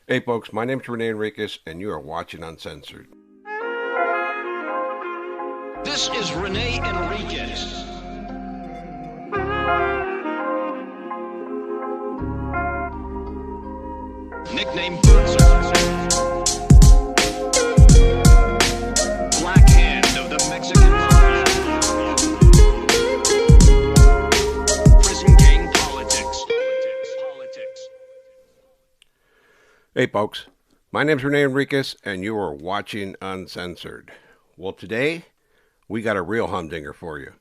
Hey folks, my name's Rene Enriquez and you are watching Uncensored. This is Rene Enriquez. Nickname Bootser. Black Hand of the Mexican Mafia. Prison gang politics. Hey folks, my name's Rene Enriquez and you are watching Uncensored. Well, today we got a real humdinger for you.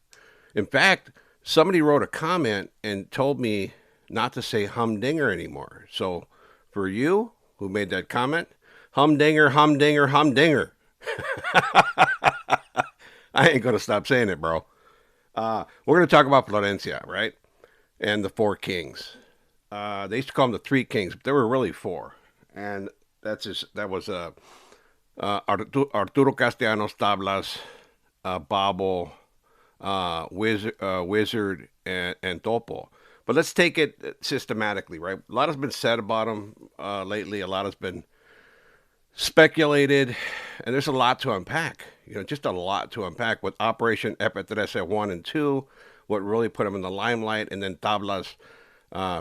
In fact, somebody wrote a comment and told me not to say humdinger anymore. So for you who made that comment, humdinger, humdinger, humdinger. I ain't going to stop saying it, bro. We're going to talk about Florencia, right? And the four kings. They used to call them the three kings, but there were really four. And that was Arturo Castellanos Tablas, Babo, Wizard, and Topo. But let's take it systematically, right? A lot has been said about them lately. A lot has been speculated, and there's a lot to unpack. Just a lot to unpack with Operation Epitrese 1 and 2, what really put them in the limelight, and then Tablas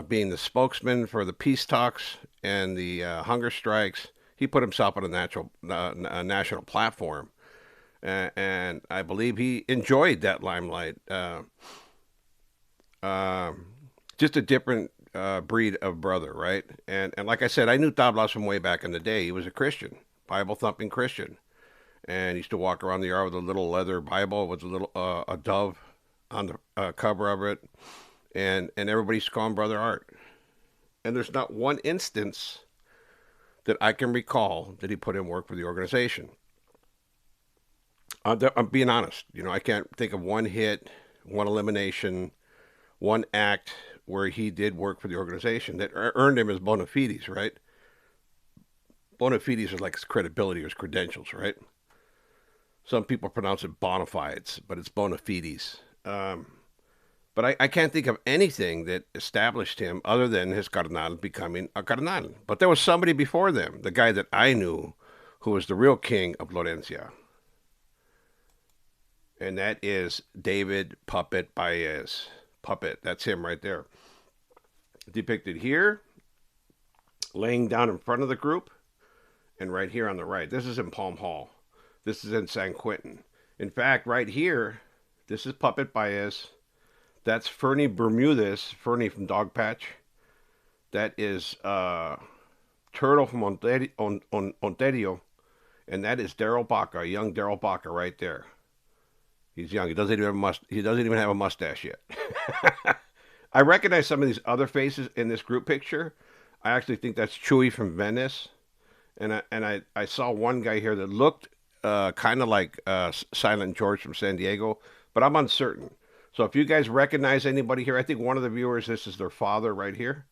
being the spokesman for the peace talks and the hunger strikes. He put himself on a national platform. And I believe he enjoyed that limelight. Just a different breed of brother, right? And like I said, I knew Tablas from way back in the day. He was a Christian, Bible-thumping Christian. And he used to walk around the yard with a little leather Bible with a dove on the cover of it. And everybody used to call him Brother Art. And there's not one instance that I can recall that he put in work for the organization. I'm being honest. I can't think of one hit, one elimination, one act where he did work for the organization that earned him his bona fides, right? Bona fides is like his credibility or his credentials, right? Some people pronounce it bona fides, but it's bona fides. But I can't think of anything that established him other than his carnal becoming a carnal. But there was somebody before them, the guy that I knew, who was the real king of Florencia. And that is David Puppet Baez. Puppet, that's him right there. Depicted here, laying down in front of the group, and right here on the right. This is in Palm Hall. This is in San Quentin. In fact, right here, this is Puppet Baez. That's Fernie Bermudez, Fernie from Dog Patch. That is Turtle from Ontario. And that is Daryl Baca, young Daryl Baca right there. He's young. He doesn't even have a mustache yet. I recognize some of these other faces in this group picture. I actually think that's Chewy from Venice, and I saw one guy here that looked kind of like Silent George from San Diego, but I'm uncertain. So if you guys recognize anybody here, I think one of the viewers, this is their father right here.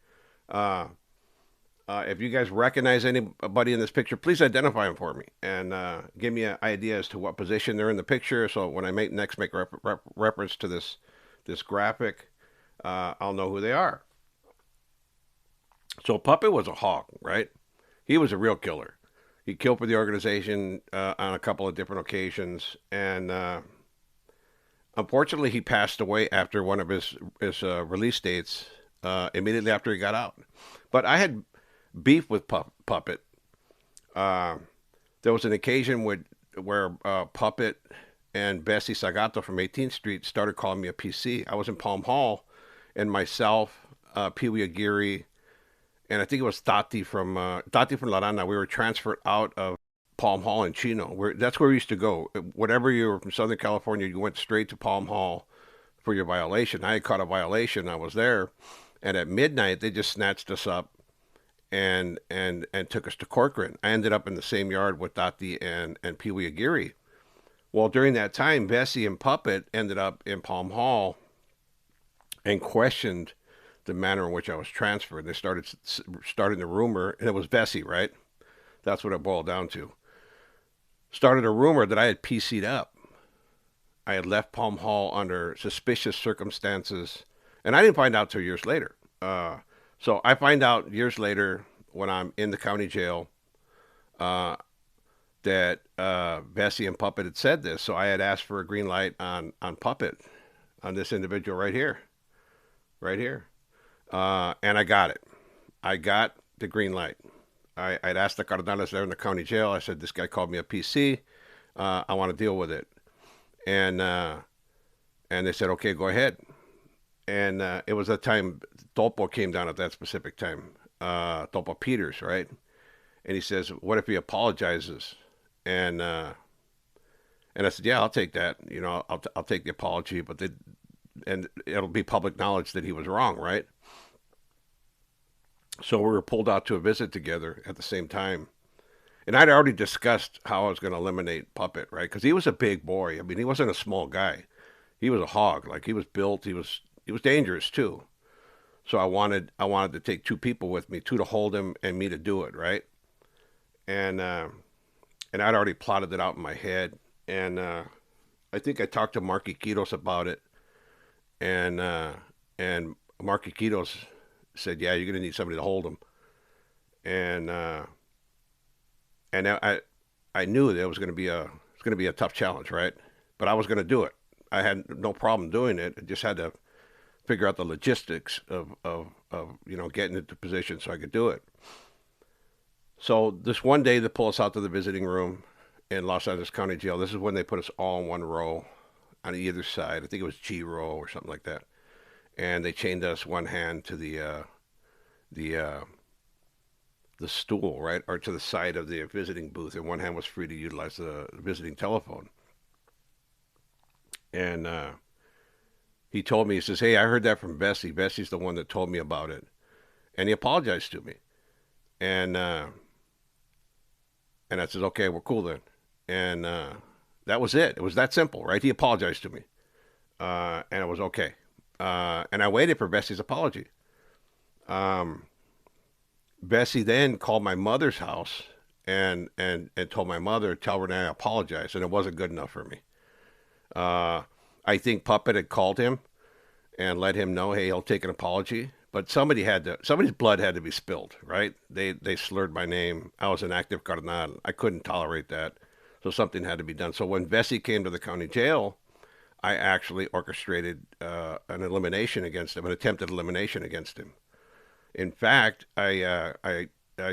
If you guys recognize anybody in this picture, please identify them for me and give me an idea as to what position they're in the picture. So when I make reference to this graphic, I'll know who they are. So Puppet was a hawk, right? He was a real killer. He killed for the organization on a couple of different occasions, and unfortunately, he passed away after one of his release dates, immediately after he got out. But I had beef with Puppet. There was an occasion where Puppet and Bessie Sagato from 18th Street started calling me a PC. I was in Palm Hall, and myself, Pee Wee Aguirre, and I think it was Tati from La Rana. We were transferred out of Palm Hall in Chino. That's where we used to go. Whatever you were from Southern California, you went straight to Palm Hall for your violation. I had caught a violation. I was there, and at midnight they just snatched us up and took us to Corcoran. I ended up in the same yard with Tati and Pee Wee Aguirre. Well, during that time, Bessie and Puppet ended up in Palm Hall and questioned the manner in which I was transferred. They starting the rumor, and it was Bessie, right? That's what it boiled down to. Started a rumor that I had PC'd up. I had left Palm Hall under suspicious circumstances, and I didn't find out till years later. So I find out years later when I'm in the county jail that Bessie and Puppet had said this. So I had asked for a green light on Puppet, on this individual right here, right here. And I got it. I got the green light. I'd asked the Cardenales there in the county jail. I said, this guy called me a PC. I want to deal with it. And they said, okay, go ahead. And it was the time Topo came down at that specific time. Topo Peters, right? And he says, what if he apologizes? And I said, yeah, I'll take that. You know, I'll take the apology, but and it'll be public knowledge that he was wrong, right? So we were pulled out to a visit together at the same time. And I'd already discussed how I was going to eliminate Puppet, right? Because he was a big boy. I mean, he wasn't a small guy. He was a hog. Like, he was built. He was dangerous too. So I wanted to take two people with me, two to hold him and me to do it, right? And I'd already plotted it out in my head. And I think I talked to Mark Iquitos about it. And Mark Iquitos said, yeah, you're going to need somebody to hold him. And I knew that it was going to be a tough challenge, right? But I was going to do it. I had no problem doing it. I just had to figure out the logistics of getting into position so I could do it. So this one day they pull us out to the visiting room in Los Angeles County Jail. This is when they put us all in one row on either side. I think it was G row or something like that. And they chained us one hand to the stool, right, or to the side of the visiting booth, and one hand was free to utilize the visiting telephone. And he told me, he says, hey, I heard that from Bessie. Bessie's the one that told me about it. And he apologized to me. And I said, okay, we're cool then. And that was it. It was that simple, right? He apologized to me. And it was okay. And I waited for Bessie's apology. Bessie then called my mother's house and told my mother, tell Rene I apologize. And it wasn't good enough for me. I think Puppet had called him and let him know, hey, he'll take an apology. But somebody's blood had to be spilled, right? They slurred my name. I was an active cardenal. I couldn't tolerate that. So something had to be done. So when Bessie came to the county jail, I actually orchestrated an elimination against him, an attempted elimination against him. In fact, I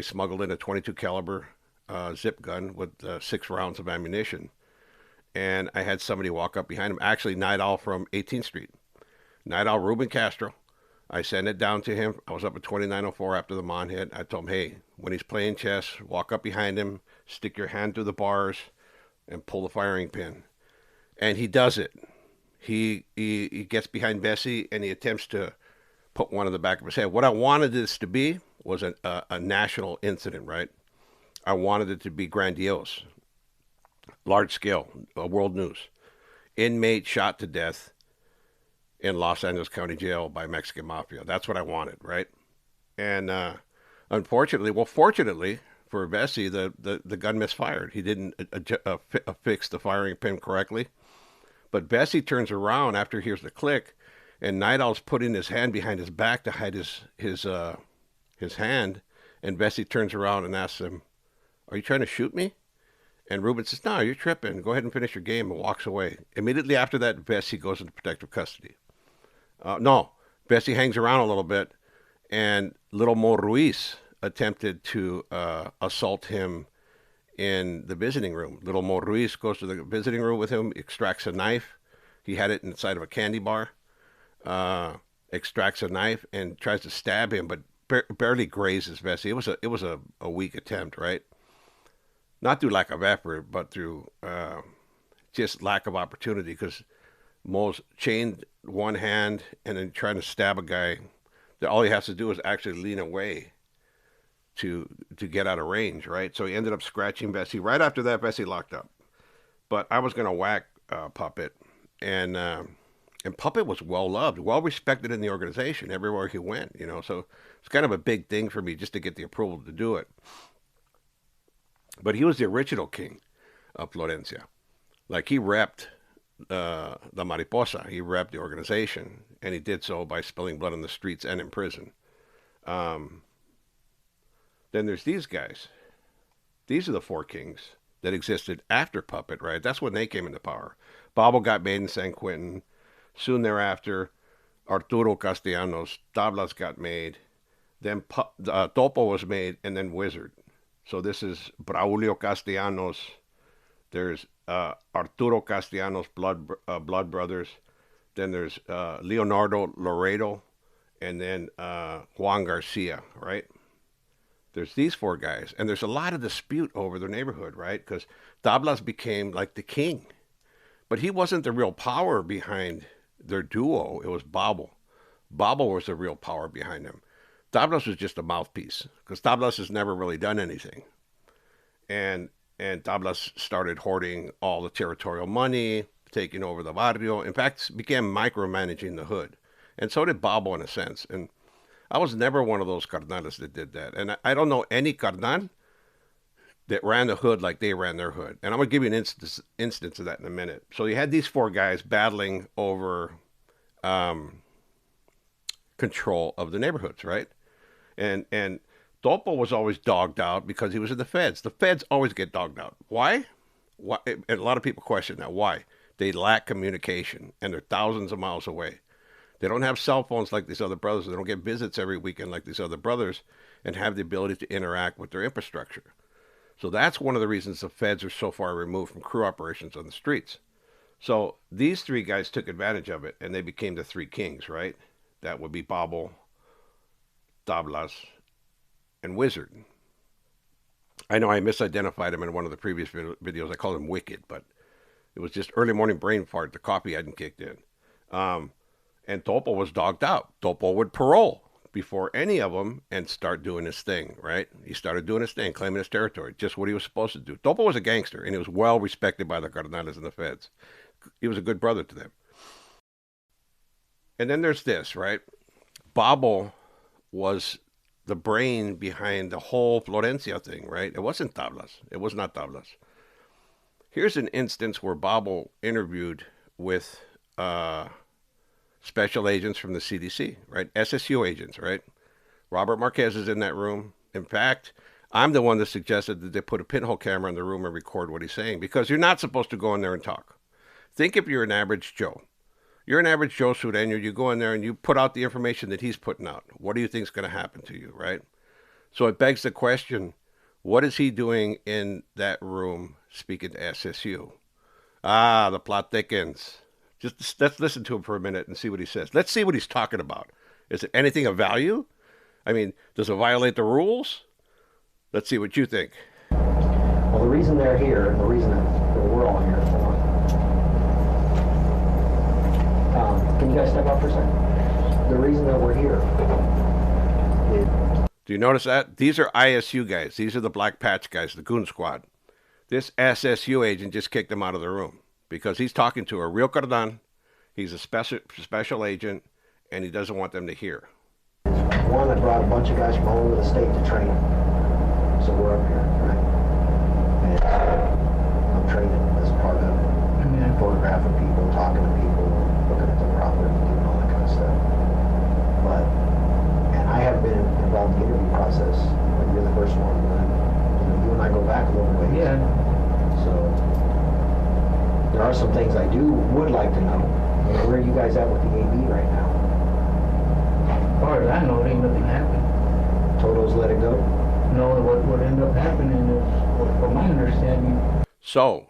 smuggled in a 22 caliber zip gun with 6 rounds of ammunition. And I had somebody walk up behind him, actually Nidal from 18th Street. Nidal Ruben Castro. I sent it down to him. I was up at 2904 after the Mon hit. I told him, hey, when he's playing chess, walk up behind him, stick your hand through the bars, and pull the firing pin. And he does it. He gets behind Bessie, and he attempts to put one in the back of his head. What I wanted this to be was a national incident, right? I wanted it to be grandiose, large scale, world news. Inmate shot to death in Los Angeles County Jail by Mexican Mafia. That's what I wanted, right? And fortunately for Bessie, the gun misfired. He didn't affix the firing pin correctly. But Bessie turns around after he hears the click, and Nidal's putting his hand behind his back to hide his hand. And Bessie turns around and asks him, are you trying to shoot me? And Ruben says, no, you're tripping. Go ahead and finish your game, and walks away. Immediately after that, Bessie goes into protective custody. No, Bessie hangs around a little bit, and Little Mo Ruiz attempted to assault him in the visiting room. Little Mo Ruiz goes to the visiting room with him, extracts a knife. He had it inside of a candy bar. Extracts a knife and tries to stab him, but barely grazes Bessie. It was a weak attempt, right? Not through lack of effort, but through just lack of opportunity, because Mo's chained one hand and then trying to stab a guy that all he has to do is actually lean away to get out of range, right? So he ended up scratching Bessie. Right after that, Bessie locked up. But I was going to whack Puppet, and Puppet was well loved, well respected in the organization everywhere he went, you know. So it's kind of a big thing for me just to get the approval to do it. But he was the original king of Florencia. Like, he repped the Mariposa. He repped the organization, and he did so by spilling blood on the streets and in prison. Then there's these guys. These are the four kings that existed after Puppet, right? That's when they came into power. Babo got made in San Quentin. Soon thereafter, Arturo Castellanos, Tablas got made. Then Topo was made, and then Wizard. So this is Braulio Castellanos. There's Arturo Castellanos, Blood Brothers. Then there's Leonardo Laredo, and then Juan Garcia, right? There's these four guys, and there's a lot of dispute over their neighborhood, right? Because Tablas became like the king, but he wasn't the real power behind their duo. It was Babo. Babo was the real power behind them. Tablas was just a mouthpiece, because Tablas has never really done anything, and Tablas started hoarding all the territorial money, taking over the barrio. In fact, began micromanaging the hood, and so did Babo in a sense. And I was never one of those carnales that did that. And I don't know any carnal that ran the hood like they ran their hood. And I'm going to give you an instance of that in a minute. So you had these four guys battling over control of the neighborhoods, right? And Topo was always dogged out because he was in the feds. The feds always get dogged out. Why? Why? And a lot of people question that. Why? They lack communication, and they're thousands of miles away. They don't have cell phones like these other brothers. They don't get visits every weekend like these other brothers and have the ability to interact with their infrastructure. So that's one of the reasons the feds are so far removed from crew operations on the streets. So these three guys took advantage of it, and they became the three kings, right? That would be Babo, Tablas, and Wizard. I know I misidentified him in one of the previous videos. I called him Wicked, but it was just early morning brain fart. The coffee hadn't kicked in. And Topo was dogged out. Topo would parole before any of them and start doing his thing, right? He started doing his thing, claiming his territory, just what he was supposed to do. Topo was a gangster, and he was well respected by the cardenales and the feds. He was a good brother to them. And then there's this, right? Babo was the brain behind the whole Florencia thing, right? It wasn't Tablas. It was not Tablas. Here's an instance where Babo interviewed with special agents from the CDC, right? SSU agents, right? Robert Marquez is in that room. In fact, I'm the one that suggested that they put a pinhole camera in the room and record what he's saying, because you're not supposed to go in there and talk. Think if you're an average Joe. You're an average Joe Sureño. You go in there and you put out the information that he's putting out. What do you think is going to happen to you, right? So it begs the question, what is he doing in that room speaking to SSU? Ah, the plot thickens. Just let's listen to him for a minute and see what he says. Let's see what he's talking about. Is it anything of value? I mean, does it violate the rules? Let's see what you think. Well, the reason they're here, and the reason that we're all here, can you guys step up for a second? The reason that we're here is... Do you notice that? These are ISU guys. These are the Black Patch guys, the Goon Squad. This SSU agent just kicked him out of the room because he's talking to a real cardan. He's a special agent, and he doesn't want them to hear. One, I brought a bunch of guys from all over the state to train. So we're up here, right? And I'm training as a part of it. And photographing people, talking to people, looking at the property, doing all that kind of stuff. And I have been involved in the interview process. Like you're the first one. You and I go back a little ways. Yeah. So there are some things I would like to know. You know, where are you guys at with the AB right now? As far as I know, ain't nothing happened. Toto's let it go? No, what would end up happening is, from my understanding... So,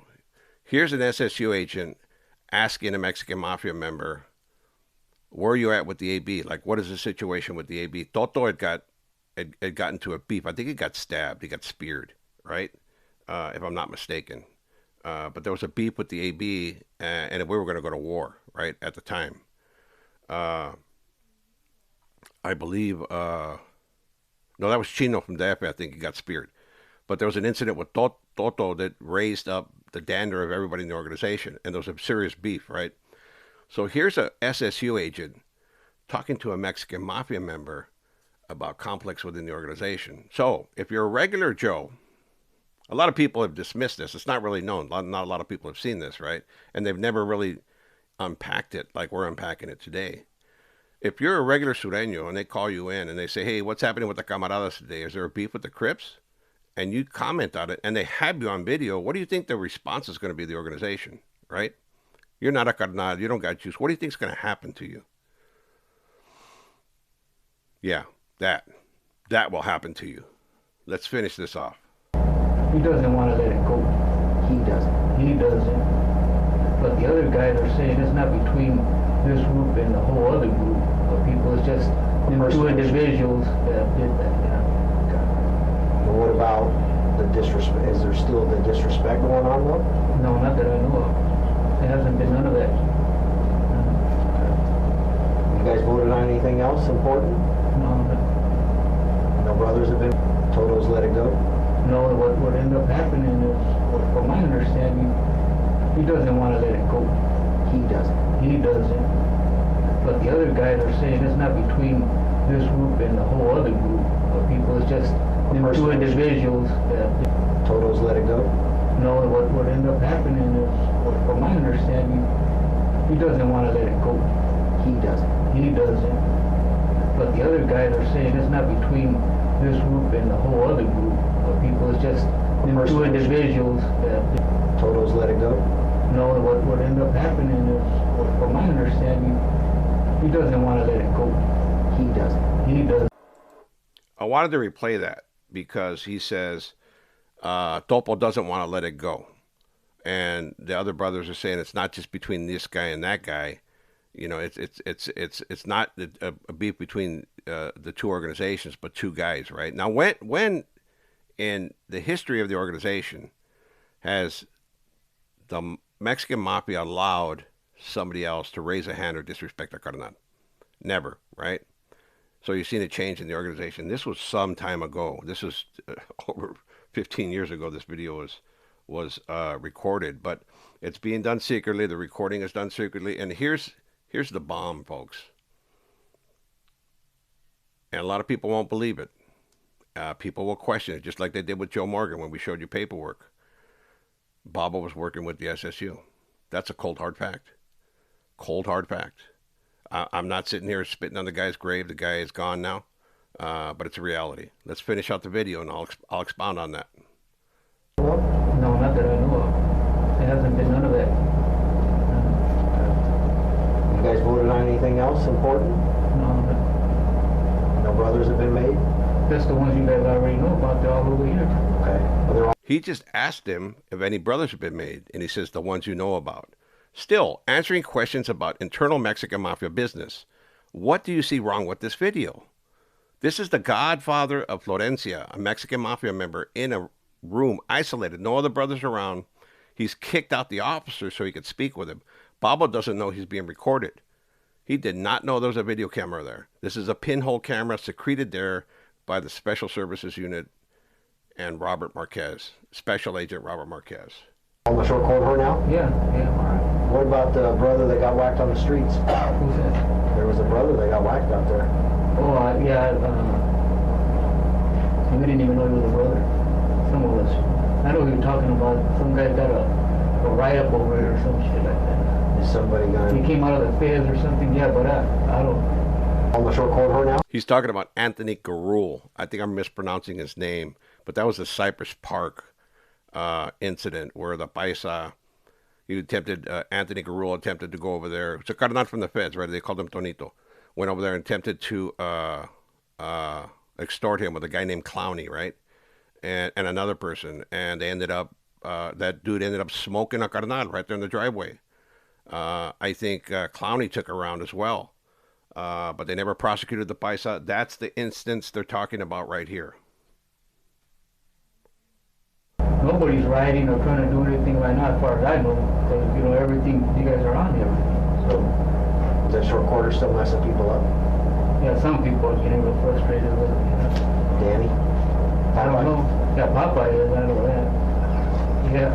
here's an SSU agent asking a Mexican Mafia member, where are you at with the AB? Like, what is the situation with the AB? Toto had gotten into a beef. I think he got stabbed. He got speared, right? If I'm not mistaken. But there was a beef with the AB, and we were going to go to war, right, at the time. I believe, no, that was Chino from the I think he got speared. But there was an incident with Toto that raised up the dander of everybody in the organization, and there was a serious beef, right? So here's a SSU agent talking to a Mexican Mafia member about conflicts within the organization. So if you're a regular Joe, a lot of people have dismissed this. It's not really known. Not a lot of people have seen this, right? And they've never really unpacked it like we're unpacking it today. If you're a regular Sureño and they call you in and they say, hey, what's happening with the camaradas today? Is there a beef with the Crips? And you comment on it and they have you on video, what do you think the response is going to be of the organization, right? You're not a carnal. You don't got juice. What do you think is going to happen to you? Yeah, that will happen to you. Let's finish this off. He doesn't want to let it go. He doesn't. He doesn't. But the other guys are saying it's not between this group and the whole other group of people. It's just them two individuals that did that. Yeah. Okay. And what about the disrespect? Is there still the disrespect going on though? No, not that I know of. There hasn't been none of that. You guys voted on anything else important? No, No brothers have been. Toto's let it go. no. What ended up happening is, from my understanding, he doesn't want to let it go. He doesn't. He doesn't. But the other guys are saying it's not between this group and the whole other group of people. It's just them two individuals that Toto's let it go. No, what ended up happening is, from my understanding, he doesn't want to let it go. He doesn't. He doesn't. But the other guys are saying it's not between this group and the whole other group of people. It's just them two individuals that Toto's let it go. No, what ended up happening is, from my understanding, he doesn't want to let it go. He doesn't. He does. I wanted to replay that because he says Topo doesn't want to let it go. And the other brothers are saying it's not just between this guy and that guy. You know, it's not a beef between the two organizations, but two guys, right? Now, when in the history of the organization has the Mexican Mafia allowed somebody else to raise a hand or disrespect a carnal? Never, right? So you've seen a change in the organization. This was some time ago. This was over 15 years ago. This video was recorded, but it's being done secretly. The recording is done secretly, and here's the bomb, folks. And a lot of people won't believe it. People will question it, just like they did with Joe Morgan when we showed you paperwork. Babo was working with the SSU. That's a cold, hard fact. Cold, hard fact. I'm not sitting here spitting on the guy's grave. The guy is gone now, but it's a reality. Let's finish out the video, and I'll expound on that. No, not that I know of. There hasn't been none of that. You guys voted on anything else important? No, No brothers have been made? that's the ones you guys already know about. They're all over here. Okay. Well, they're all He just asked him if any brothers have been made, and he says the ones you know about. Still, answering questions about internal Mexican Mafia business. What do you see wrong with this video? This is the godfather of Florencia, a Mexican Mafia member, in a room, isolated, no other brothers around. He's kicked out the officer so he could speak with him. Babo doesn't know he's being recorded. He did not know there was a video camera there. This is a pinhole camera secreted there by the Special Services Unit and Robert Marquez, Special Agent Robert Marquez. on the short corridor now? Yeah. All right. What about the brother that got whacked on the streets? Who's that? There was a brother that got whacked out there. Oh, yeah. We didn't even know he was a brother. Some of us. I know he was talking about some guy got a write-up over it or some shit like that. Is somebody He going came out of the feds or something. Yeah, but I don't. on the short corridor now? He's talking about Anthony Garul. I think I'm mispronouncing his name, but that was the Cypress Park incident where the Paisa, Anthony Garul attempted to go over there. It's a carnal from the feds, right? They called him Tonito. Went over there and attempted to extort him with a guy named Clowney, right? And another person. And they ended up, that dude ended up smoking a carnal right there in the driveway. I think Clowney took a round as well. But they never prosecuted the Paisa. That's the instance they're talking about right here. Nobody's writing or trying to do anything right now, as far as I know, because everything you guys are on everything. So Is that short corridor still messing people up? yeah, some people are getting real frustrated with it. Danny? I don't know. Yeah, Popeye is. I know that. Yeah,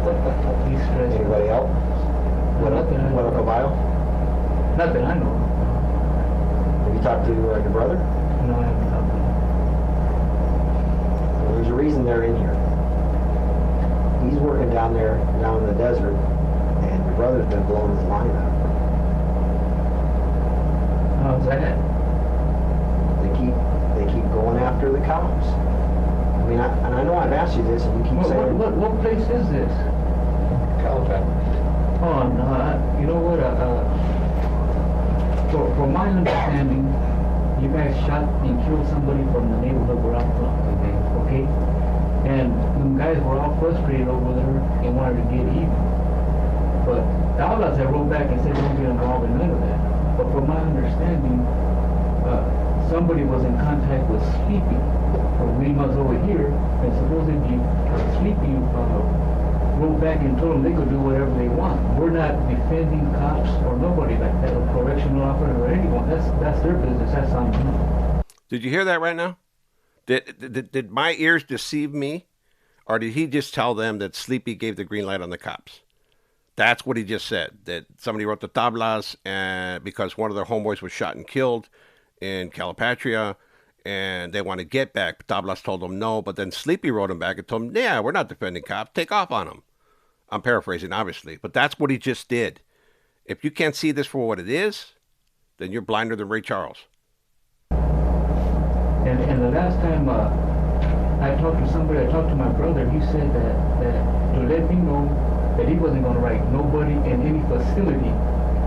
he's stressed. Anybody else? Well, nothing. What Uncle Bio? Nothing I know. Have you talked to your brother? No, I haven't talked to him. Well, there's a reason they're in here. He's working down there, down in the desert, and your brother's been blowing his line up. How's that? going after the cops. I mean, I know I've asked you this, and you keep saying... What place is this? California. Oh, no, you know what, for my understanding, you guys shot and killed somebody from the neighborhood where I'm from, okay? And them guys were all frustrated over there and wanted to get even. But the outlaws had wrote back and said don't get involved in none of that. But from my understanding, somebody was in contact with Sleepy, or Wilma's over here, and supposedly Sleepy wrote back and told them they could do whatever they want. We're not defending cops or nobody like that, or correctional officer or anyone. That's their business. That's on them. Did you hear that right now? Did my ears deceive me? Or did he just tell them that Sleepy gave the green light on the cops? That's what he just said, that somebody wrote the tablas and because one of their homeboys was shot and killed in Calipatria, and they want to get back. Tablas told them no, but then Sleepy wrote him back and told him, yeah, we're not defending cops. Take off on them. I'm paraphrasing, obviously, but that's what he just did. If you can't see this for what it is, then you're blinder than Ray Charles. And the last time I talked to somebody, I talked to my brother, he said that to let me know that he wasn't going to write nobody in any facility,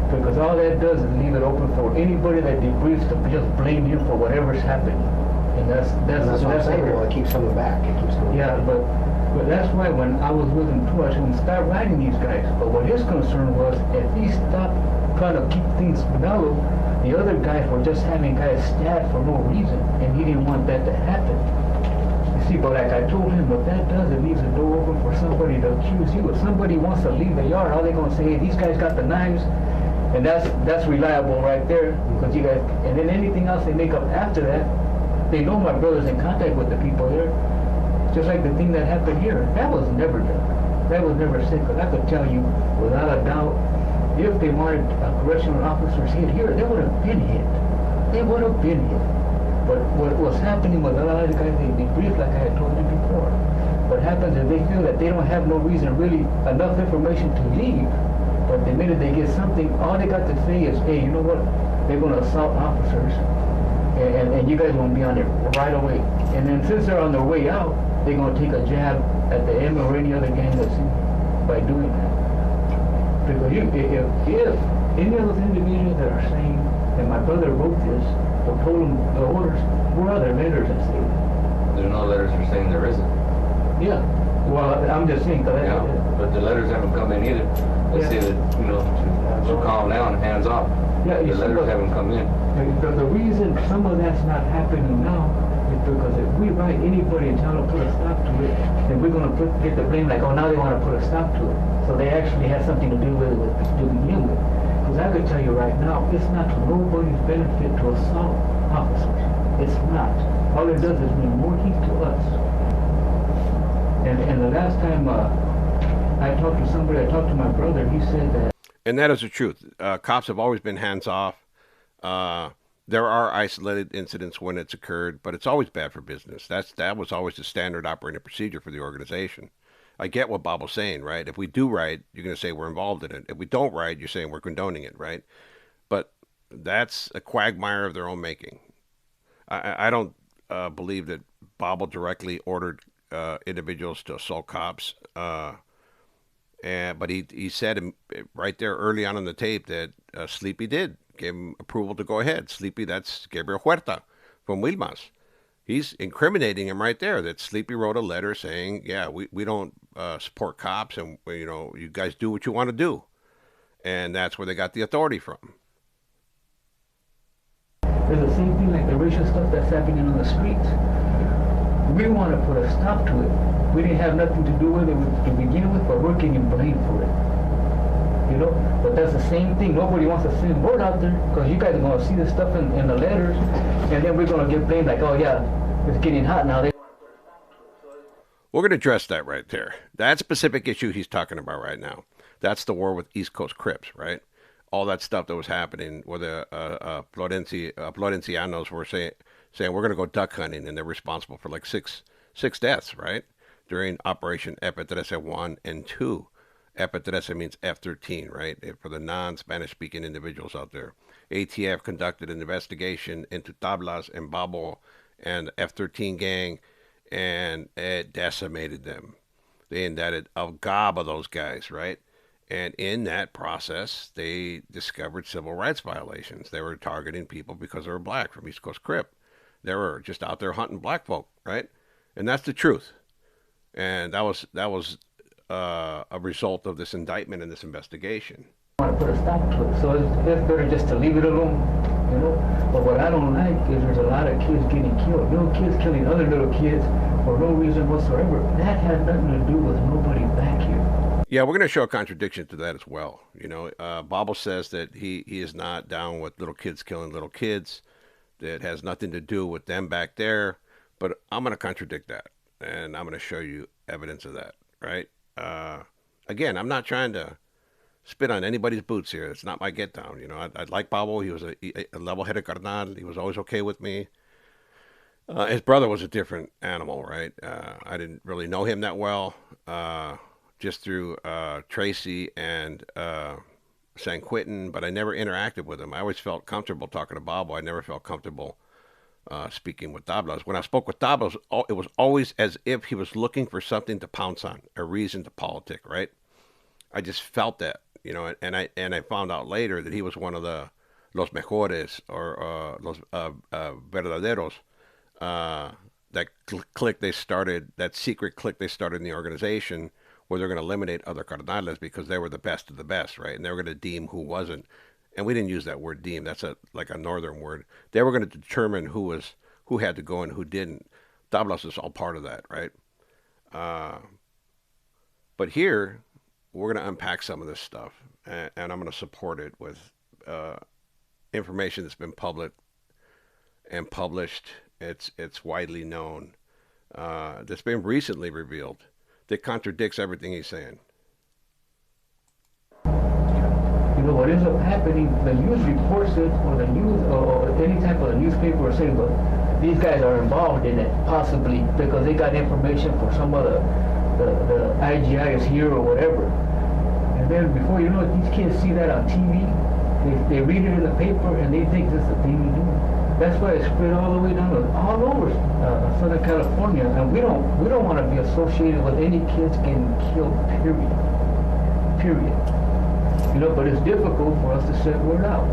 because all that does is leave it open for anybody that debriefs to just blame him for whatever's happened. And that's what I'm saying. Well, it keeps coming back. It keeps coming back. But that's why when I was with him too, I told him start writing these guys. But what his concern was, if he stopped trying to keep things mellow, the other guys were just having guys stabbed for no reason, and he didn't want that to happen. You see, but like I told him, what that does, it leaves the door open for somebody to accuse you. If somebody wants to leave the yard, how are they going to say, hey, these guys got the knives? And that's reliable right there, because you guys, and then anything else they make up after that, they know my brother's in contact with the people there. Just like the thing that happened here, that was never done. That was never said, because I could tell you, without a doubt, if they wanted correctional officers hit here, they would have been hit. They would have been hit. But what was happening with a lot of the guys, they briefed like I had told you before. What happens is they feel that they don't have no reason, really, enough information to leave. But the minute they get something, all they got to say is, hey, you know what? They're going to assault officers. And you guys won't be on it right away. And then since they're on their way out, they're going to take a jab at the M or any other gang that's by doing that. Because if any of those individuals that are saying that my brother wrote this or told them the orders, where are their letters that say that? There's no letters for saying there isn't. Yeah. Well, I'm just saying. Yeah, but the letters haven't come in either. They say that, to calm down, hands off. Yeah, the letters haven't come in. The reason some of that's not happening now is because if we write anybody and tell them to put a stop to it, then we're going to get the blame like, oh, now they want to put a stop to it. So they actually have something to do with it to begin with. Because I could tell you right now, it's not to nobody's benefit to assault officers. It's not. All it does is bring more heat to us. And the last time I talked to somebody, I talked to my brother, he said that. And that is the truth. Cops have always been hands off. There are isolated incidents when it's occurred, but it's always bad for business. That was always the standard operating procedure for the organization. I get what Babo's saying, right? If we do right, you're going to say we're involved in it. If we don't right, you're saying we're condoning it, right? But that's a quagmire of their own making. I don't believe that Babo directly ordered individuals to assault cops. But he said right there early on in the tape that Sleepy did give him approval to go ahead. Sleepy, that's Gabriel Huerta from Wilmas. He's incriminating him right there that Sleepy wrote a letter saying, yeah, we don't support cops, and you guys do what you want to do. And that's where they got the authority from. There's the same thing like the racial stuff that's happening on the streets. We want to put a stop to it. We didn't have nothing to do with it to begin with, but we're getting blamed for it. But that's the same thing. Nobody wants to send word out there because you guys are going to see this stuff in the letters, and then we're going to get blamed like, oh yeah, it's getting hot now. We're going to address that right there. That specific issue he's talking about right now. That's the war with East Coast Crips, right? All that stuff that was happening where the Florencianos were saying we're going to go duck hunting, and they're responsible for like six deaths, right? During Operation Epitrese 1 and 2. Epitrese means F-13, right? For the non-Spanish-speaking individuals out there. ATF conducted an investigation into tablas and Babo and the F-13 gang, and it decimated them. They indicted a gob of those guys, right? And in that process, they discovered civil rights violations. They were targeting people because they were black from East Coast Crip. They were just out there hunting black folk, right? And that's the truth. And that was a result of this indictment and this investigation. I want to put a stop to it, so it's better just to leave it alone, you know. But what I don't like is there's a lot of kids getting killed. Little kids killing other little kids for no reason whatsoever. That has nothing to do with nobody back here. Yeah, we're going to show a contradiction to that as well. You know, Babo says that he is not down with little kids killing little kids. That has nothing to do with them back there. But I'm going to contradict that, and I'm going to show you evidence of that, right? Again, I'm not trying to spit on anybody's boots here. It's not my get down. You know, I like Babo. He was a level-headed carnal. He was always okay with me. His brother was a different animal, right? I didn't really know him that well. Just through Tracy and San Quentin, but I never interacted with him. I always felt comfortable talking to Babo. I never felt comfortable speaking with Tablas. When I spoke with Tablas, it was always as if he was looking for something to pounce on, a reason to politic, right? I just felt that, you know, and I found out later that he was one of the los mejores or los verdaderos. That clique they started, that secret clique they started in the organization, where they're going to eliminate other cardenales because they were the best of the best, right? And they were going to deem who wasn't. And we didn't use that word deem. That's like a northern word. They were going to determine who had to go and who didn't. Tablas is all part of that, right? But here, we're going to unpack some of this stuff, and I'm going to support it with information that's been public and published. It's widely known. That's been recently revealed. That contradicts everything he's saying. You know, what ends up happening, the news reports it, or the news, or any type of newspaper are saying, but these guys are involved in it, possibly, because they got information for some of the IGI is here or whatever. And then before you know it, these kids see that on TV, they read it in the paper, and they think this is the thing to do. That's why it's spread all the way down all over Southern California, and we don't want to be associated with any kids getting killed. Period. You know, but it's difficult for us to set word out.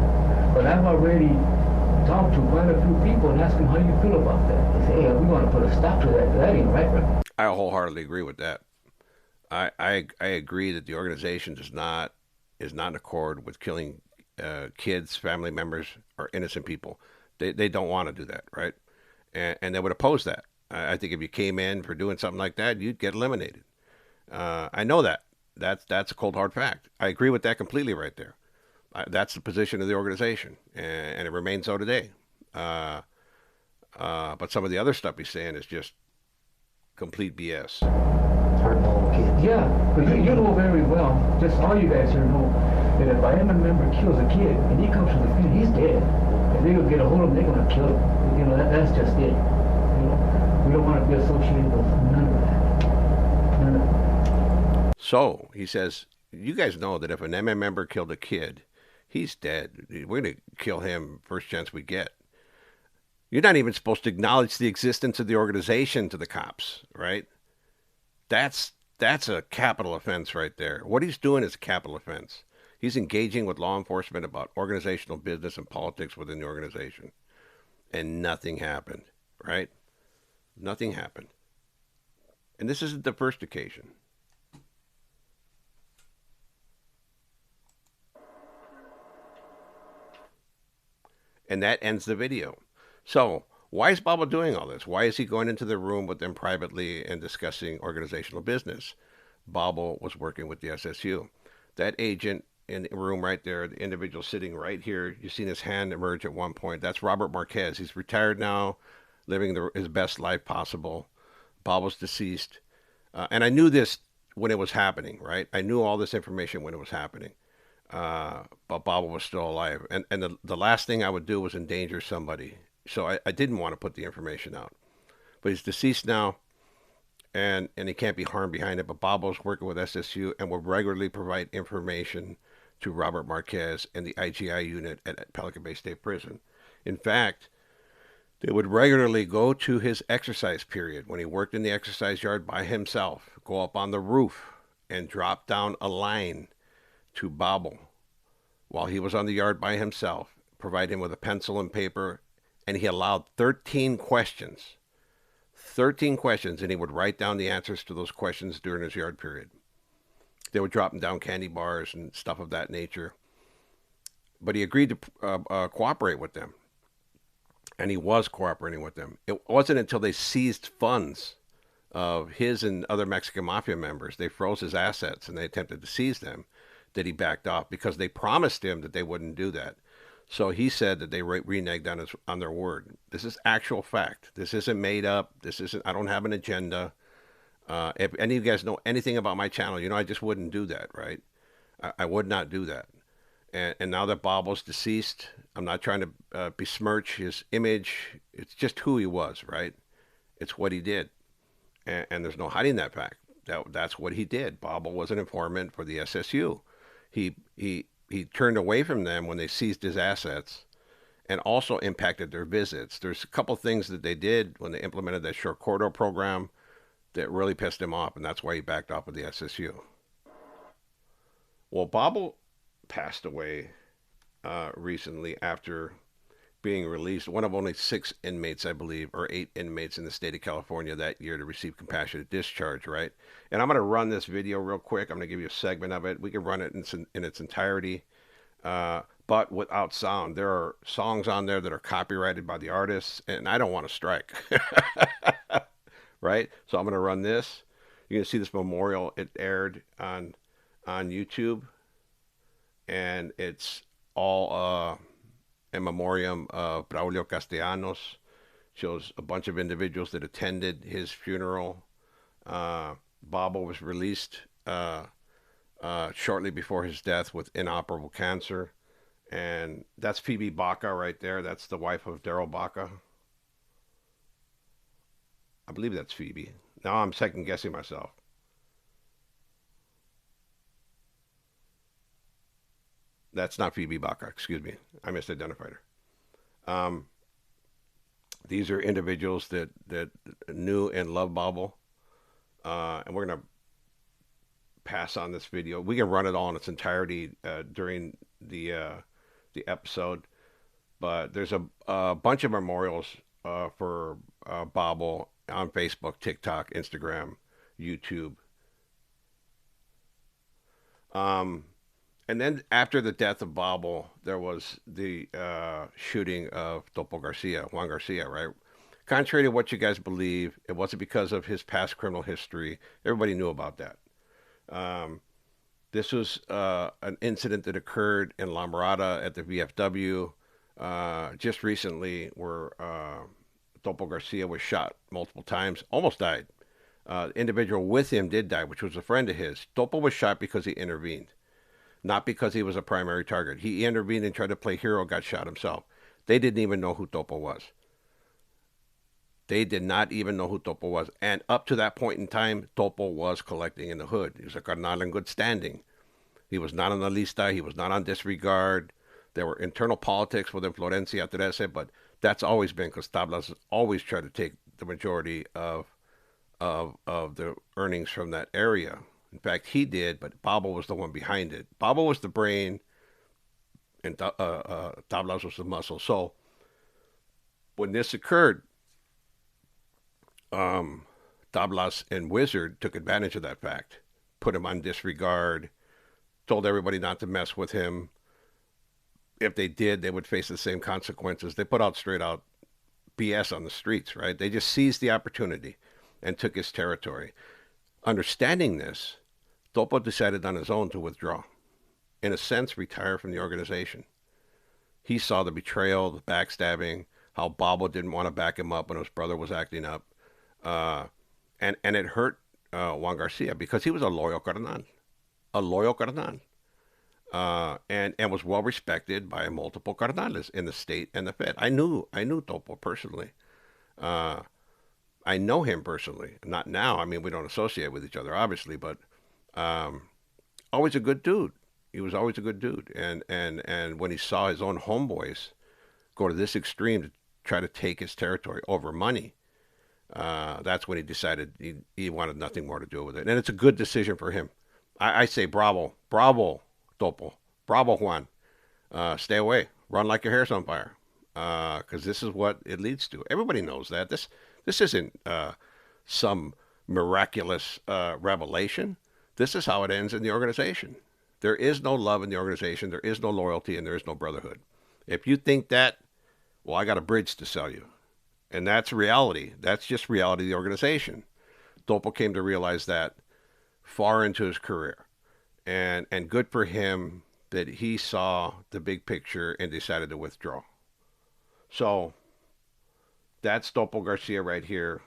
But I've already talked to quite a few people and asked them how you feel about that. They say, hey, we want to put a stop to that. That ain't right. I wholeheartedly agree with that. I agree that the organization is not in accord with killing kids, family members, or innocent people. They don't want to do that, right? And they would oppose that. I think if you came in for doing something like that, you'd get eliminated. I know that. That's a cold, hard fact. I agree with that completely right there. That's the position of the organization, and it remains so today. But some of the other stuff he's saying is just complete BS. Yeah, but you know very well, just all you guys here know, that if a M member kills a kid and he comes to the field, he's dead. If they go get a hold of him, they're going to kill him. You know, that's just it. You know, we don't want to be associated with none of that. None of it. So he says, you guys know that if an MM member killed a kid, he's dead. We're going to kill him first chance we get. You're not even supposed to acknowledge the existence of the organization to the cops, right? That's a capital offense right there. What he's doing is a capital offense. He's engaging with law enforcement about organizational business and politics within the organization. And nothing happened, right? Nothing happened. And this isn't the first occasion. And that ends the video. So, why is Babo doing all this? Why is he going into the room with them privately and discussing organizational business? Babo was working with the SSU. That agent in the room right there, the individual sitting right here, you've seen his hand emerge at one point. That's Robert Marquez. He's retired now, living his best life possible. Babo's deceased. And I knew this when it was happening, right? I knew all this information when it was happening. But Babo was still alive. And the last thing I would do was endanger somebody. So I didn't want to put the information out. But he's deceased now, and he can't be harmed behind it. But Babo's working with SSU and will regularly provide information to Robert Marquez and the IGI unit at Pelican Bay State Prison. In fact, They would regularly go to his exercise period when he worked in the exercise yard by himself, go up on the roof and drop down a line to Babo while he was on the yard by himself, provide him with a pencil and paper, and he allowed 13 questions. 13 questions, and he would write down the answers to those questions during his yard period. They would drop him down candy bars and stuff of that nature. But he agreed to cooperate with them. And he was cooperating with them. It wasn't until they seized funds of his and other Mexican mafia members, they froze his assets and they attempted to seize them, that he backed off because they promised him that they wouldn't do that. So he said that they reneged on their word. This is actual fact. This isn't made up. I don't have an agenda. If any of you guys know anything about my channel, I just wouldn't do that, right? I would not do that. And now that Babo's deceased, I'm not trying to besmirch his image. It's just who he was, right? It's what he did. And there's no hiding that fact. That's what he did. Babo was an informant for the SSU. He turned away from them when they seized his assets and also impacted their visits. There's a couple things that they did when they implemented that short corridor program that really pissed him off, and that's why he backed off of the SSU. Well, Babo passed away recently after being released, one of only 6 inmates, I believe, or 8 inmates in the state of California that year to receive compassionate discharge, right? And I'm going to run this video real quick. I'm going to give you a segment of it. We can run it in its entirety, but without sound. There are songs on there that are copyrighted by the artists, and I don't want to strike, right? So I'm going to run this. You're going to see this memorial. It aired on YouTube, and it's all in memoriam of Braulio Castellanos. Shows a bunch of individuals that attended his funeral. Babo was released shortly before his death with inoperable cancer. And that's Phoebe Baca right there. That's the wife of Daryl Baca. I believe that's Phoebe. Now I'm second guessing myself. That's not Phoebe Baca, excuse me. I misidentified her. These are individuals that knew and loved Babo. And we're going to pass on this video. We can run it all in its entirety during the episode. But there's a bunch of memorials for Babo on Facebook, TikTok, Instagram, YouTube. And then after the death of Babo, there was the shooting of Juan Garcia, right? Contrary to what you guys believe, it wasn't because of his past criminal history. Everybody knew about that. This was an incident that occurred in La Mirada at the VFW just recently where Topo Garcia was shot multiple times, almost died. The individual with him did die, which was a friend of his. Topo was shot because he intervened, not because he was a primary target. He intervened and tried to play hero, got shot himself. They didn't even know who Topo was. They did not even know who Topo was. And up to that point in time, Topo was collecting in the hood. He was a carnal in good standing. He was not on the lista. He was not on disregard. There were internal politics within Florencia, but that's always been because Tablas always tried to take the majority of the earnings from that area. In fact, he did, but Babo was the one behind it. Babo was the brain, and Tablas was the muscle. So when this occurred, Tablas and Wizard took advantage of that fact, put him on disregard, told everybody not to mess with him. If they did, they would face the same consequences. They put out straight out BS on the streets, right? They just seized the opportunity and took his territory. Understanding this, Topo decided on his own to withdraw. In a sense, retire from the organization. He saw the betrayal, the backstabbing, how Babo didn't want to back him up when his brother was acting up. And it hurt Juan Garcia because he was a loyal carnal. And was well respected by multiple carnales in the state and the Fed. I knew Topo personally. I know him personally. Not now. I mean, we don't associate with each other, obviously, but always a good dude. He was always a good dude. And when he saw his own homeboys go to this extreme to try to take his territory over money, that's when he decided he wanted nothing more to do with it. And it's a good decision for him. I say bravo, bravo, Topo, bravo, Juan. Stay away, run like your hair's on fire, because this is what it leads to. Everybody knows that. This isn't some miraculous revelation. This is how it ends in the organization. There is no love in the organization. There is no loyalty, and there is no brotherhood. If you think that, well, I got a bridge to sell you. And that's reality. That's just reality of the organization. Topo came to realize that far into his career. And good for him that he saw the big picture and decided to withdraw. So that's Topo Garcia right here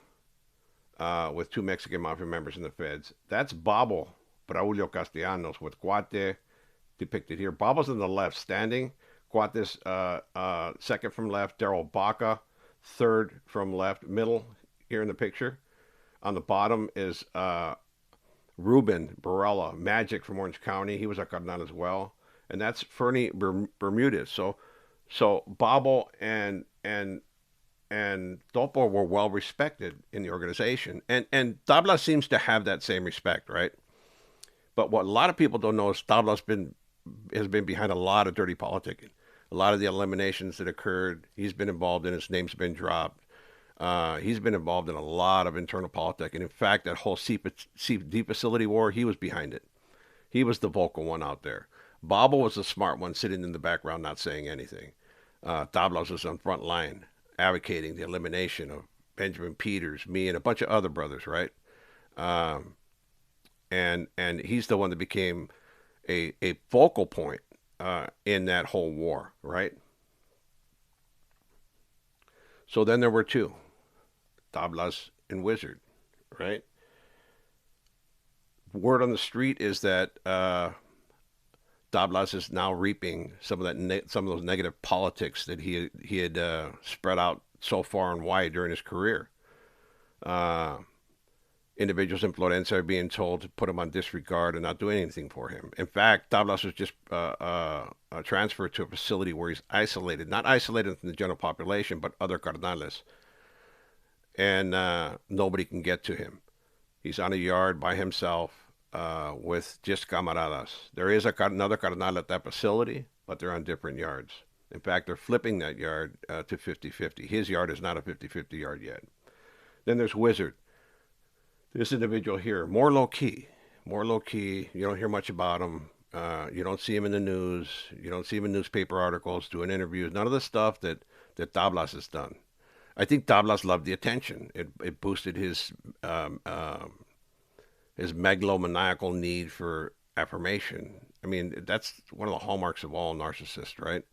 with 2 Mexican Mafia members in the feds. That's Babo, Braulio Castellanos, with Cuate depicted here. Babo's on the left standing. Cuate's second from left. Daryl Baca, third from left. Middle here in the picture. On the bottom is Ruben Barella, Magic from Orange County. He was a carnal as well. And that's Fernie Bermudez. So Babo and Topo were well respected in the organization. And Tabla seems to have that same respect, right? But what a lot of people don't know is Tabla has been behind a lot of dirty politicking. A lot of the eliminations that occurred, he's been involved in. His name's been dropped. He's been involved in a lot of internal politics. And in fact, that whole C facility war, he was behind it. He was the vocal one out there. Babo was the smart one sitting in the background, not saying anything. Tablas was on front line, advocating the elimination of Benjamin Peters, me, and a bunch of other brothers, right? And he's the one that became a focal point in that whole war, right? So then there were 2, Tablas and Wizard, right? Word on the street is that Tablas is now reaping some of those negative politics that he had spread out so far and wide during his career. Individuals in Florencia are being told to put him on disregard and not do anything for him. In fact, Tablas was just transferred to a facility where he's isolated, not isolated from the general population, but other carnales. And nobody can get to him. He's on a yard by himself with just camaradas. There is another carnal at that facility, but they're on different yards. In fact, they're flipping that yard to 50-50. His yard is not a 50-50 yard yet. Then there's Wizard. This individual here, more low-key. You don't hear much about him. You don't see him in the news. You don't see him in newspaper articles, doing interviews. None of the stuff that Tablas has done. I think Tablas loved the attention. It boosted his megalomaniacal need for affirmation. I mean, that's one of the hallmarks of all narcissists, right?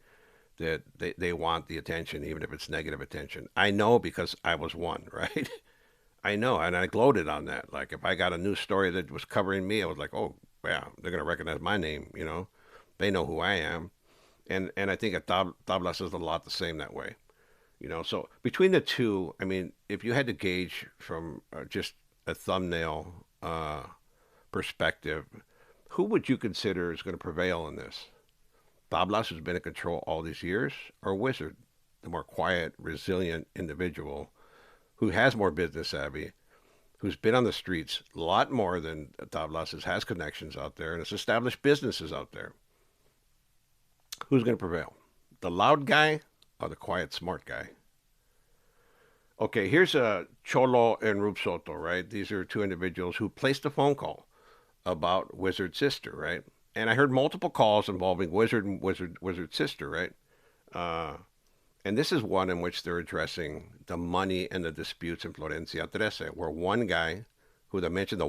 That they want the attention, even if it's negative attention. I know because I was one, right? I know, and I gloated on that. Like, if I got a news story that was covering me, I was like, oh, yeah, they're going to recognize my name, you know. They know who I am. And I think Tablas is a lot the same that way. You know, so between the 2, I mean, if you had to gauge from just a thumbnail perspective, who would you consider is going to prevail in this? Tablas, who's been in control all these years, or Wizard, the more quiet, resilient individual who has more business savvy, who's been on the streets a lot more than Tablas, has connections out there, and has established businesses out there? Who's going to prevail? The loud guy or the quiet, smart guy? Okay, here's Cholo and Rube Soto, right? These are 2 individuals who placed a phone call about Wizard's sister, right? And I heard multiple calls involving Wizard and Wizard's sister, right? And this is one in which they're addressing the money and the disputes in Florencia 13, where one guy who they're mentioning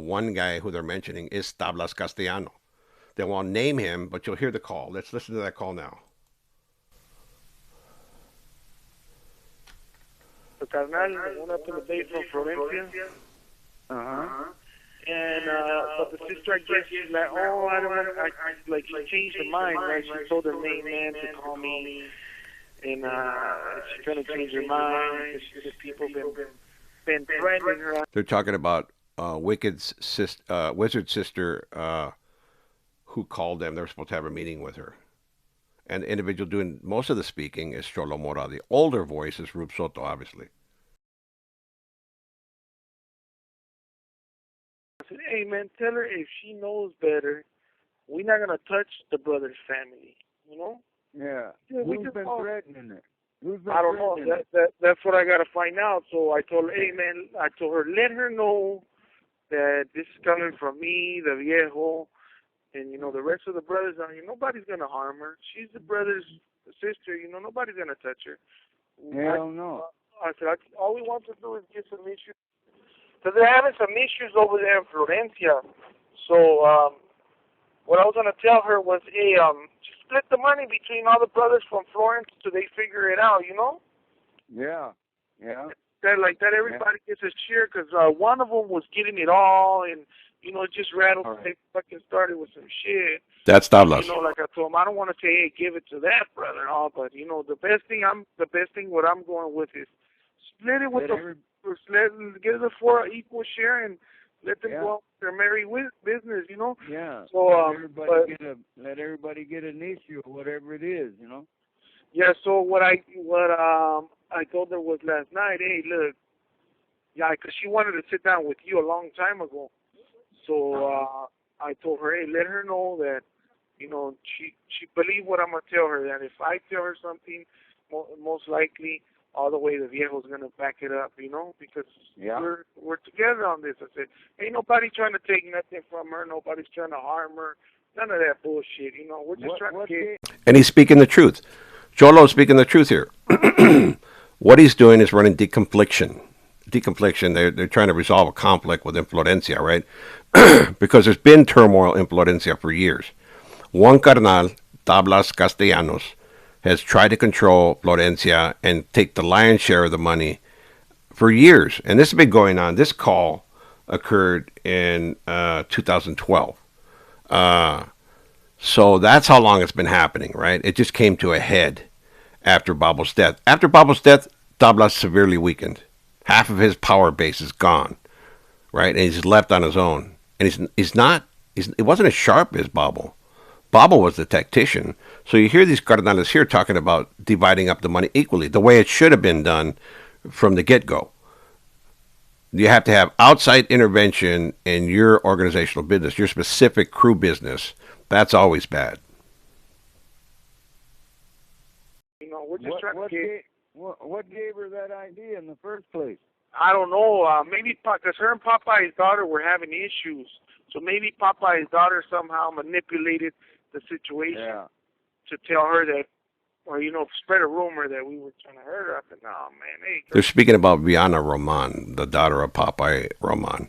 is Tablas Castellano. They won't name him, but you'll hear the call. Let's listen to that call now. The carnal went up to the base from Florencia. And but the sister, I guess, she's like, oh, I don't want. Like, she changed her mind, right? She told her main man to call me, and she's gonna change her mind because she said people been threatening her. They're talking about Wizard's sister, who called them. They were supposed to have a meeting with her, And the individual doing most of the speaking is Cholo Mora. The older voice is Rube Soto, obviously. I said, hey, man, tell her if she knows better, we're not going to touch the brother's family, you know? Yeah. We Who's just been all- threatening it? Who's been I don't know. threatening That's what I got to find out. So I told her, hey, man, I told her, let her know that this is coming from me, the viejo, and, you know, the rest of the brothers on here. Nobody's going to harm her. She's the brother's sister. You know, nobody's going to touch her. Hell no. I said, all we want to do is get some issues. Because they're having some issues over there in Florencia. So what I was going to tell her was, hey, just split the money between all the brothers from Florence so they figure it out, you know? Yeah. Yeah. That everybody gets a share, because one of them was getting it all, and, you know, it just rattled. All right. They fucking started with some shit. That's Tablas. You know, like I told him, I don't want to say, hey, give it to that brother and all, but, you know, the best thing what I'm going with is split it with get the 4 equal share and let them go on with their merry business, you know? Yeah. So, let everybody get an issue or whatever it is, you know? yeah, so what I told her was last night, hey, look, yeah, because she wanted to sit down with you a long time ago. So I told her, hey, let her know that, you know, she believe what I'm going to tell her, that if I tell her something, most likely all the way the viejo's going to back it up, you know, because we're together on this. I said, ain't nobody trying to take nothing from her. Nobody's trying to harm her. None of that bullshit, you know. We're just trying to get... And he's speaking the truth. Cholo's speaking the truth here. What he's doing is running deconfliction. They're trying to resolve a conflict within Florencia, right? Because there's been turmoil in Florencia for years. One carnal, Tablas Castellanos, has tried to control Florencia and take the lion's share of the money for years. And this has been going on. This call occurred in 2012. So that's how long it's been happening, right? It just came to a head after Babo's death. After Babo's death, Tablas severely weakened. Half of his power base is gone, right? And he's left on his own. And it wasn't as sharp as Babo. Babo was the tactician. So you hear these cardenales here talking about dividing up the money equally, the way it should have been done from the get-go. You have to have outside intervention in your organizational business, your specific crew business. That's always bad. You know, we're just trying to get... What gave her that idea in the first place? I don't know. Maybe because her and Popeye's daughter were having issues. So maybe Popeye's daughter somehow manipulated the situation to tell her that, or, you know, spread a rumor that we were trying to hurt her. I said, no, man. Hey, they're speaking about Viana Roman, the daughter of Popeye Roman.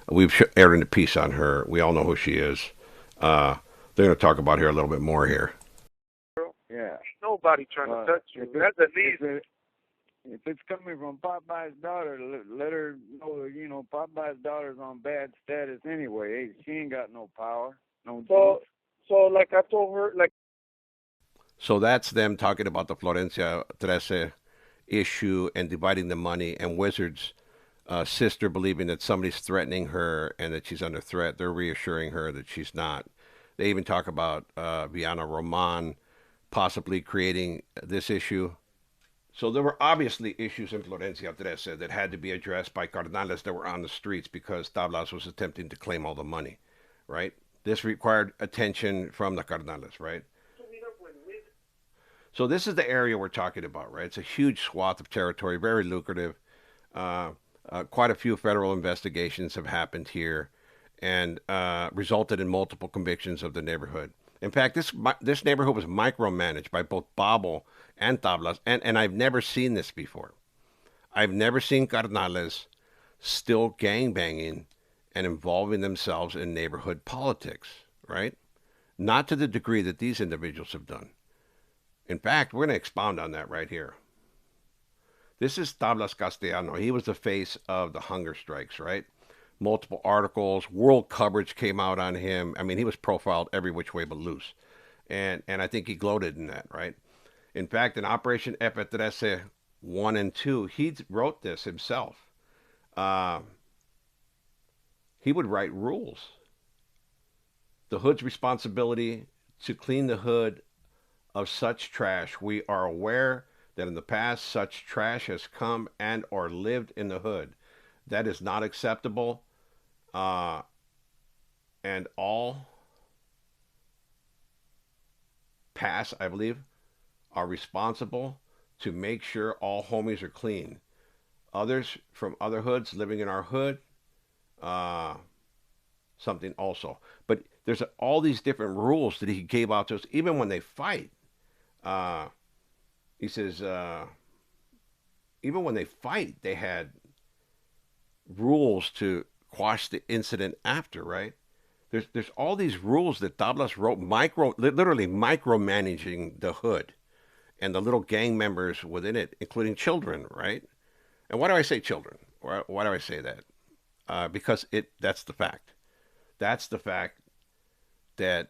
We've aired a piece on her. We all know who she is. They're going to talk about her a little bit more here. Yeah. Ain't nobody trying to touch you. That's at least... If it's coming from Popeye's daughter, let her know that, you know, Popeye's daughter's on bad status anyway. She ain't got no power. So like I told her, like... So that's them talking about the Florencia 13 issue and dividing the money, and Wizard's sister believing that somebody's threatening her and that she's under threat. They're reassuring her that she's not. They even talk about Viana Roman possibly creating this issue. So there were obviously issues in Florencia 13 that had to be addressed by cardenales that were on the streets because Tablas was attempting to claim all the money, right? This required attention from the cardenales, right? So this is the area we're talking about, right? It's a huge swath of territory, very lucrative. Quite a few federal investigations have happened here and resulted in multiple convictions of the neighborhood. In fact, this neighborhood was micromanaged by both Babo and Tablas, and I've never seen this before. I've never seen carnales still gangbanging and involving themselves in neighborhood politics, right? Not to the degree that these individuals have done. In fact, we're going to expound on that right here. This is Tablas Castellano. He was the face of the hunger strikes, right? Multiple articles, world coverage came out on him. I mean, he was profiled every which way but loose. And I think he gloated in that, right? In fact, in Operation F13 1 and 2, he wrote this himself. He would write rules. The hood's responsibility to clean the hood of such trash. We are aware that in the past such trash has come and or lived in the hood. That is not acceptable. And all past, I believe, are responsible to make sure all homies are clean. Others from other hoods living in our hood, something also. But there's all these different rules that he gave out to us, even when they fight. He says, even when they fight, they had rules to quash the incident after, right? There's all these rules that Tablas wrote, literally micromanaging the hood and the little gang members within it, including children, right? And why do I say children? Why do I say that? Because that's the fact. That's the fact that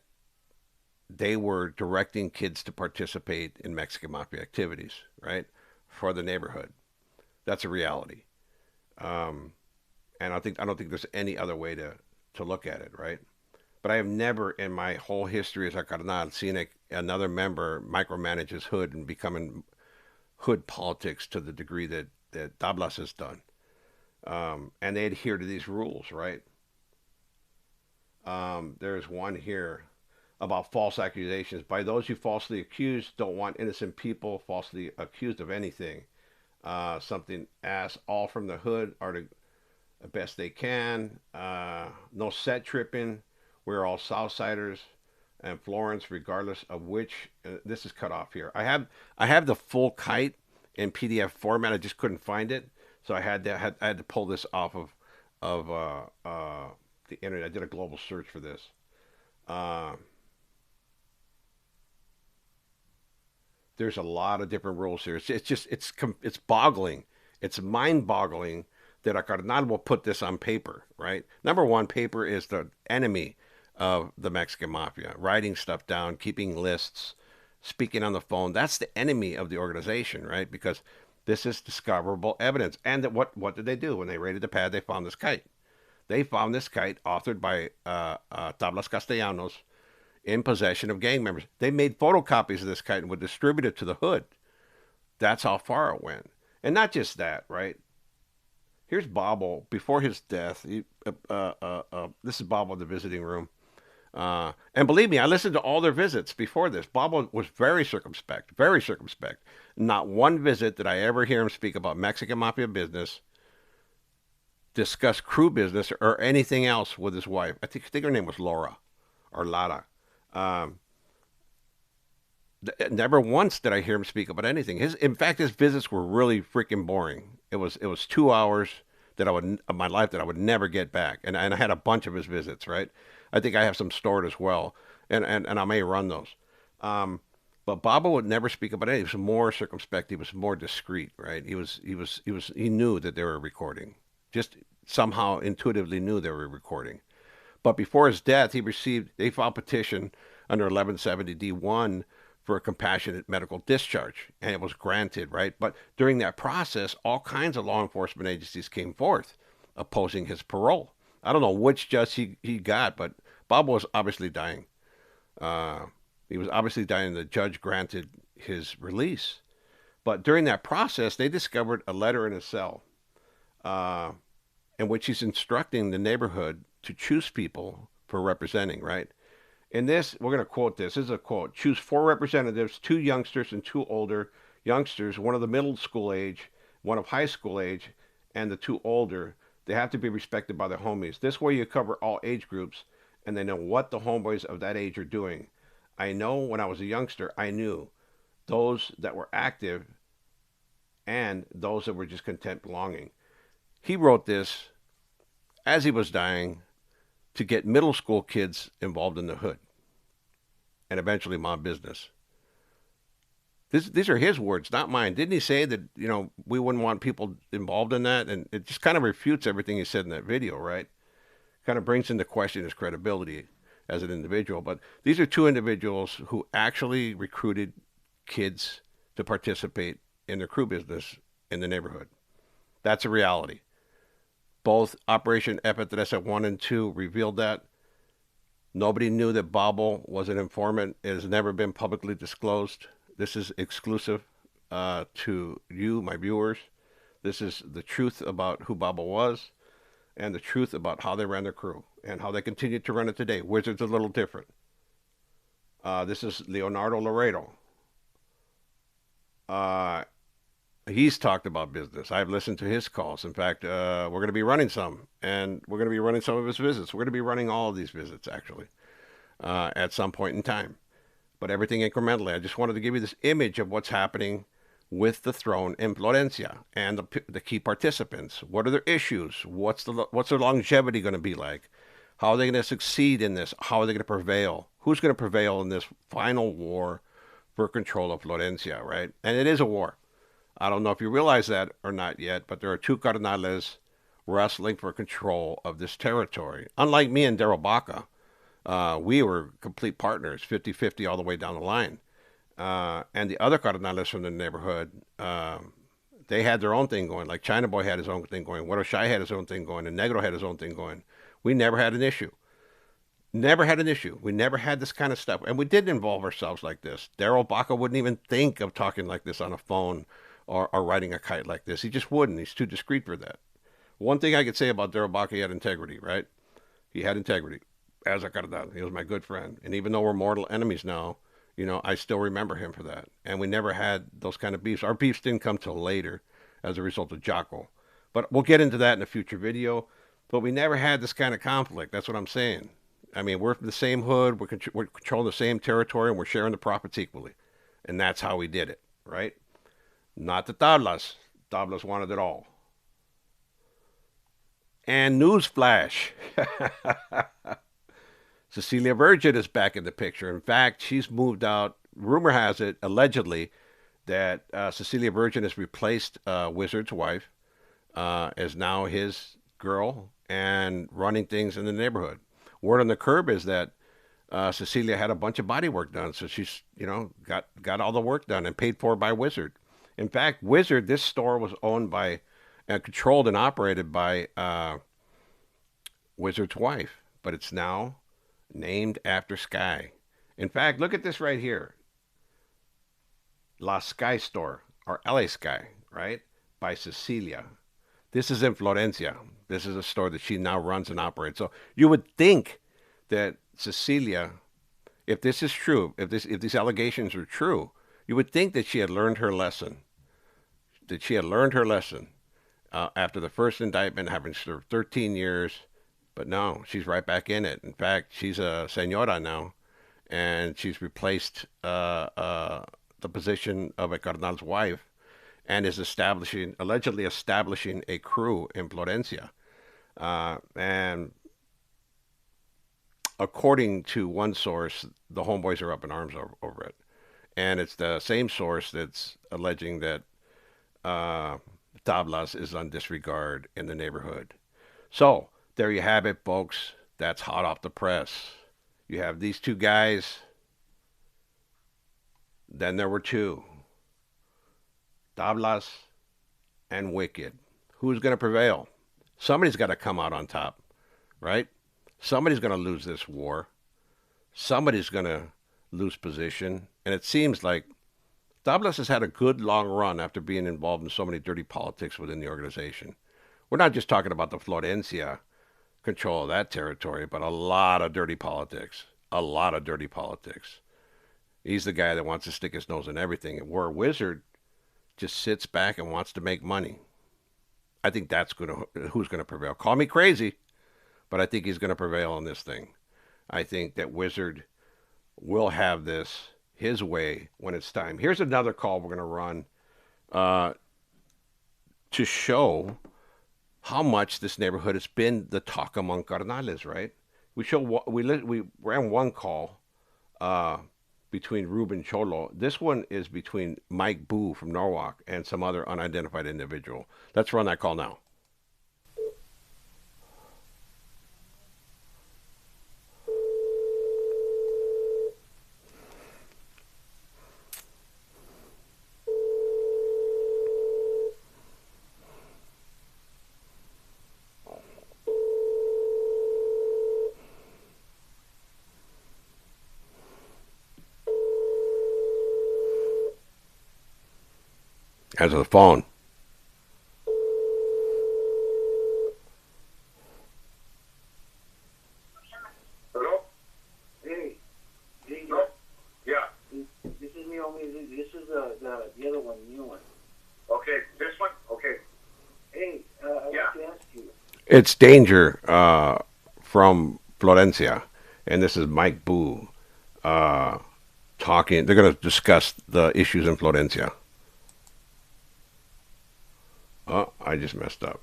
they were directing kids to participate in Mexican Mafia activities, right? For the neighborhood. That's a reality. And I don't think there's any other way to look at it, right? But I have never in my whole history as a carnal seen another member micromanage his hood and becoming hood politics to the degree that Tablas has done. And they adhere to these rules, right? There's one here about false accusations. By those who falsely accused don't want innocent people falsely accused of anything. Something as all from the hood are the best they can. No set tripping. We're all Southsiders and Florence, regardless of which. This is cut off here. I have the full kite in PDF format. I just couldn't find it, so I had to pull this off of the internet. I did a global search for this. There's a lot of different rules here. It's boggling. It's mind-boggling that a carnal will put this on paper, right? Number one, paper is the enemy of the Mexican Mafia. Writing stuff down, keeping lists, speaking on the phone. That's the enemy of the organization, right? Because this is discoverable evidence. And that what did they do? When they raided the pad, they found this kite. They found this kite authored by Tablas Castellanos in possession of gang members. They made photocopies of this kite and would distribute it to the hood. That's how far it went. And not just that, right? Here's Babo before his death. This is Babo in the visiting room. And believe me, I listened to all their visits before this. Babo was very circumspect, very circumspect. Not one visit did I ever hear him speak about Mexican Mafia business, discuss crew business, or anything else with his wife. I think her name was Laura or Lara. Never once did I hear him speak about anything. In fact, his visits were really freaking boring. It was 2 hours of my life that I would never get back. And I had a bunch of his visits, right? I think I have some stored as well, and I may run those. But Babo would never speak about anything. He was more circumspect. He was more discreet, right? He knew that they were recording. Just somehow intuitively knew they were recording. But before his death, they filed petition under 1170 D1 for a compassionate medical discharge, and it was granted, right? But during that process, all kinds of law enforcement agencies came forth opposing his parole. I don't know which judge he got, but Bob was obviously dying. He was obviously dying, and the judge granted his release. But during that process, they discovered a letter in his cell in which he's instructing the neighborhood to choose people for representing, right? In this, we're going to quote this. This is a quote. Choose 4 representatives, 2 youngsters and 2 older youngsters, one of the middle school age, one of high school age, and the 2 older. They have to be respected by their homies. This way you cover all age groups, and they know what the homeboys of that age are doing. I know when I was a youngster, I knew those that were active and those that were just content belonging. He wrote this as he was dying to get middle school kids involved in the hood and eventually mob business. These are his words, not mine. Didn't he say that, we wouldn't want people involved in that? And it just kind of refutes everything he said in that video, right? Kind of brings into question his credibility as an individual. But these are 2 individuals who actually recruited kids to participate in their crew business in the neighborhood. That's a reality. Both Operation Epidresa 1 and 2 revealed that. Nobody knew that Babo was an informant. It has never been publicly disclosed. This is exclusive to you, my viewers. This is the truth about who Babo was and the truth about how they ran their crew and how they continue to run it today. Wizard's a little different. This is Leonardo Laredo. He's talked about business. I've listened to his calls. In fact, we're going to be running some, and we're going to be running some of his visits. We're going to be running all of these visits, actually, at some point in time. But everything incrementally. I just wanted to give you this image of what's happening with the throne in Florencia and the key participants. What are their issues? What's their longevity going to be like? How are they going to succeed in this? How are they going to prevail? Who's going to prevail in this final war for control of Florencia, right? And it is a war. I don't know if you realize that or not yet, but there are two cardenales wrestling for control of this territory. Unlike me and Daryl Baca, we were complete partners, 50-50 all the way down the line. And the other cardenales from the neighborhood, they had their own thing going. Like China Boy had his own thing going. What Shai had his own thing going. And Negro had his own thing going. We never had an issue. Never had an issue. We never had this kind of stuff. And we didn't involve ourselves like this. Daryl Baca wouldn't even think of talking like this on a phone or riding a kite like this. He just wouldn't. He's too discreet for that. One thing I could say about Daryl Baca, he had integrity, right? He had integrity as a cardenal. He was my good friend. And even though we're mortal enemies now, you know, I still remember him for that. And we never had those kind of beefs. Our beefs didn't come till later as a result of Jocko. But we'll get into that in a future video. But we never had this kind of conflict. That's what I'm saying. I mean, we're from the same hood. We're controlling the same territory, and we're sharing the profits equally. And that's how we did it, right? Not the tablas. Tablas wanted it all. And newsflash. Cecilia Virgin is back in the picture. In fact, she's moved out. Rumor has it, allegedly, that Cecilia Virgin has replaced Wizard's wife, is now his girl, and running things in the neighborhood. Word on the curb is that Cecilia had a bunch of body work done, so she's, you know, got all the work done and paid for by Wizard. In fact, Wizard, this store was owned by, controlled and operated by Wizard's wife, but it's now named after Sky. In fact, look at this right here. La Sky Store, or LA Sky, right? By Cecilia. This is in Florencia. This is a store that she now runs and operates. So you would think that Cecilia, if this is true, if these allegations are true, you would think that she had learned her lesson. That she had learned her lesson after the first indictment, having served 13 years. But no, she's right back in it. In fact, she's a señora now, and she's replaced the position of a cardinal's wife, and is allegedly establishing a crew in Florencia. And according to one source, the homeboys are up in arms over it. And it's the same source that's alleging that Tablas is on disregard in the neighborhood. So there you have it, folks. That's hot off the press. You have these two guys. Then there were two. Tablas and Wicked. Who's going to prevail? Somebody's got to come out on top, right? Somebody's going to lose this war. Somebody's going to lose position. And it seems like Tablas has had a good long run after being involved in so many dirty politics within the organization. We're not just talking about the Florencia control of that territory, but a lot of dirty politics. A lot of dirty politics. He's the guy that wants to stick his nose in everything. And where Wizard just sits back and wants to make money. I think that's who's going to prevail. Call me crazy, but I think he's going to prevail on this thing. I think that Wizard will have this his way when it's time. Here's another call we're going to run to show how much this neighborhood has been the talk among cardenales, right? We ran one call between Ruben Cholo. This one is between Mike Boo from Norwalk and some other unidentified individual. Let's run that call now. Answer the phone. Hello? Hey, No? Yeah. this is me, homie. This is the other one, new one. Okay. This one? Okay. Hey, I Yeah. want to ask you. It's Danger from Florencia, and this is Mike Boo talking. They're going to discuss the issues in Florencia. Oh, I just messed up.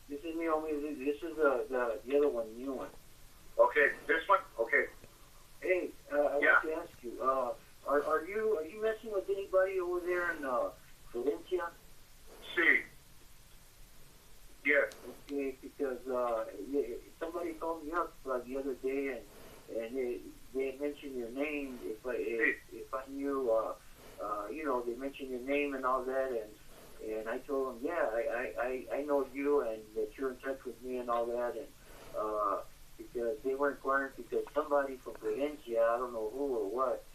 This is me, homie. This is the other one, new one. Okay. This one? Okay. Hey, I Yeah. want to ask you. Are you messing with anybody over there in Florencia? See. Yes. Okay, because somebody called me up the other day and they mentioned your name. If I knew, they mentioned your name and all that, and I told them, yeah, I know you and that you're in touch with me and all that, and because they were inquiring because somebody from Florencia, I don't know who or what,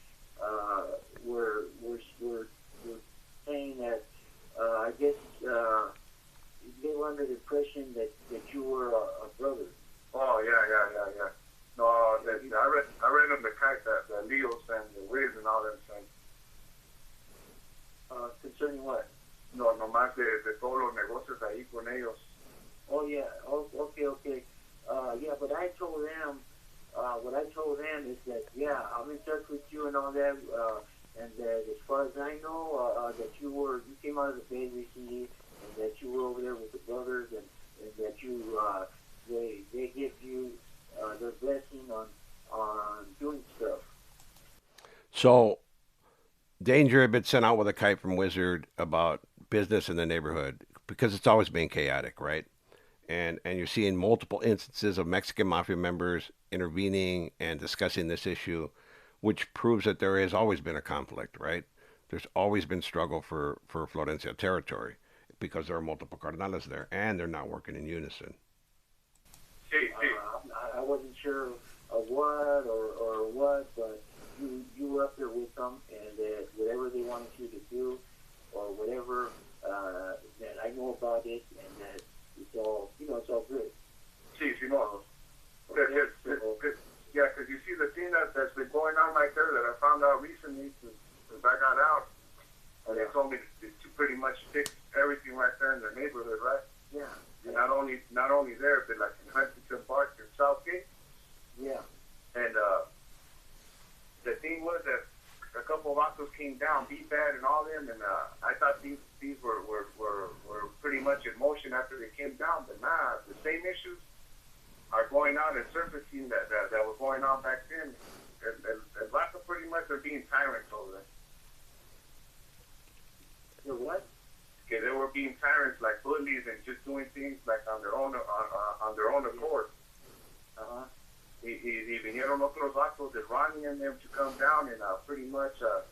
were saying that I guess they were under the impression that you were a brother. Oh, yeah. No, I read them the kite, the Leos and the Wiz and all that things. Concerning what? No, nomás de todos los negocios ahí con ellos. Oh yeah. Oh, okay. Yeah, but I told them. What I told them is that I'm in touch with you and all that, and that as far as I know, that you came out of the Bay recently, and that you were over there with the brothers, and that you they give you their blessing on doing stuff. So, Danger had been sent out with a kite from Wizard about business in the neighborhood because it's always been chaotic, right? And you're seeing multiple instances of Mexican mafia members intervening and discussing this issue, which proves that there has always been a conflict, right? There's always been struggle for Florencia territory because there are multiple cardenales there and they're not working in unison. See. I wasn't sure of what or what, but you were up there with them, and that whatever they wanted you to do or whatever that I know about it, and that it's all it's all good. Sí, no. Yeah, because you see the thing that's been going on right there that I found out recently since I got out, and they told me to pretty much fix everything right there in their neighborhood, right? Yeah. And not only there, but like in Huntington Park and Southgate. Yeah. And the thing was that a couple of vatos came down, beat bad and all them, and I thought these were pretty much in motion after they came down, but nah, the same issues are going on and surfacing that were going on back then. And vatos pretty much are being tyrants over there. You know what? Okay, they were being tyrants like bullies and just doing things like on their own accord. Y vinieron otros vatos de Ronnie and them to come down and pretty much to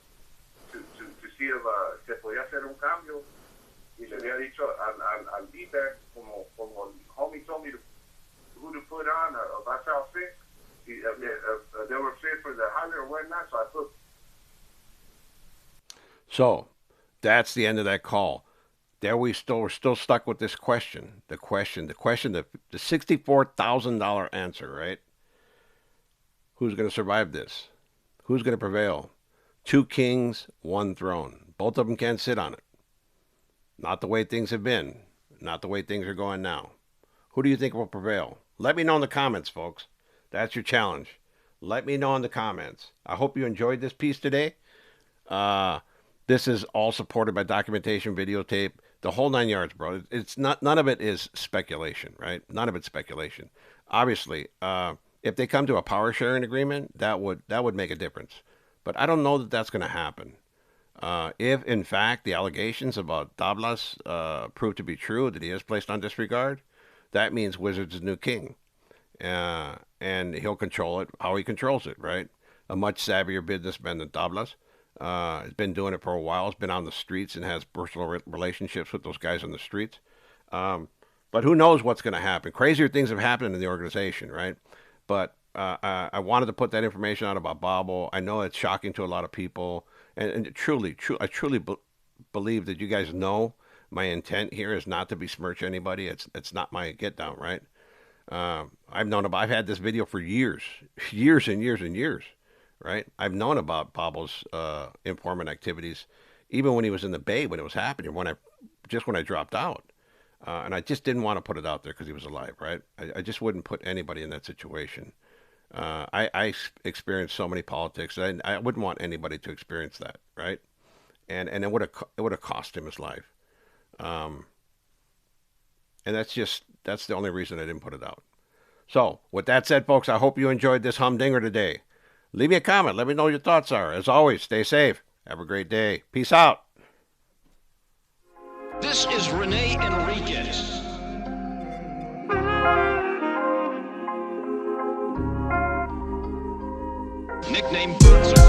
see if se podía hacer un cambio. Y le había dicho al líder, como el homie told me who to put on, that's how fit. They were fit for the hunter or whatnot, so I put. So, that's the end of that call. There we're still stuck with this question. The $64,000 answer, right? Who's going to survive this? Who's going to prevail? 2 kings, 1 throne. Both of them can't sit on it. Not the way things have been. Not the way things are going now. Who do you think will prevail? Let me know in the comments, folks. That's your challenge. Let me know in the comments. I hope you enjoyed this piece today. This is all supported by documentation, videotape, the whole 9 yards, bro. It's not, none of it is speculation, right? None of it's speculation. Obviously, if they come to a power sharing agreement, that would make a difference. But I don't know that that's going to happen. If in fact the allegations about Tablas prove to be true, that he is placed on disregard, that means Wizard's new king, and he'll control it how he controls it, right? A much savvier businessman than Tablas. Has been doing it for a while. Has been on the streets and has personal relationships with those guys on the streets. But who knows what's going to happen? Crazier things have happened in the organization, right? But I wanted to put that information out about Babo. I know it's shocking to a lot of people, and I truly believe that you guys know my intent here is not to besmirch anybody. It's not my get down, right? I've had this video for years, years and years and years, right? I've known about Babo's informant activities, even when he was in the Bay, when it was happening, when I dropped out. And I just didn't want to put it out there because he was alive, right? I just wouldn't put anybody in that situation. I experienced so many politics, and I wouldn't want anybody to experience that, right? And it would have cost him his life. And that's the only reason I didn't put it out. So, with that said, folks, I hope you enjoyed this humdinger today. Leave me a comment. Let me know what your thoughts are. As always, stay safe. Have a great day. Peace out. This is Rene Enriquez. Nickname Boots.